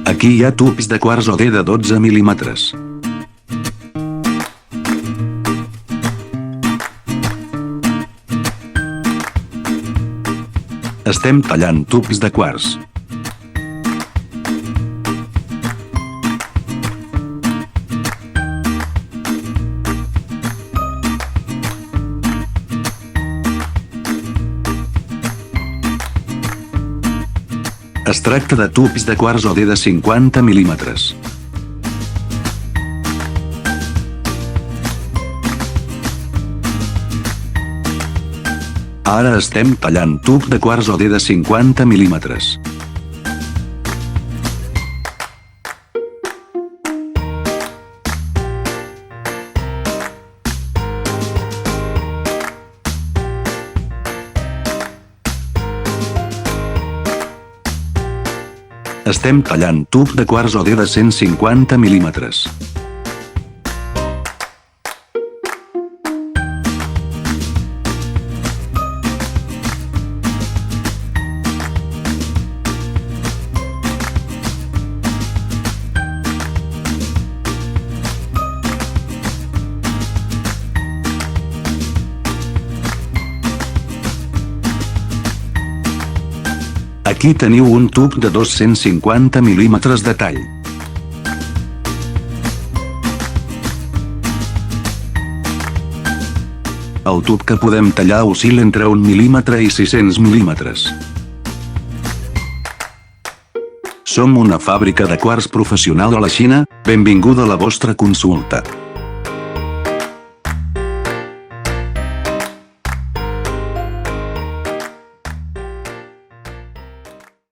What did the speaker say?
Aquí hi ha tubs de quars OD de 12 mil·límetres. Estem tallant tubs de quars. Es tracta de tubs de quars OD de 50 mil·límetres. Ara estem tallant tub de quars OD de 50 mil·límetres. Estem tallant tub de quars OD de 150 mil·límetres. Aquí teniu un tub de 250 mil·límetres de tall. El tub que podem tallar oscil·la entre 1 mil·límetre i 600 mil·límetres. Som una fàbrica de quars professional a la Xina, benvinguda a la vostra consulta.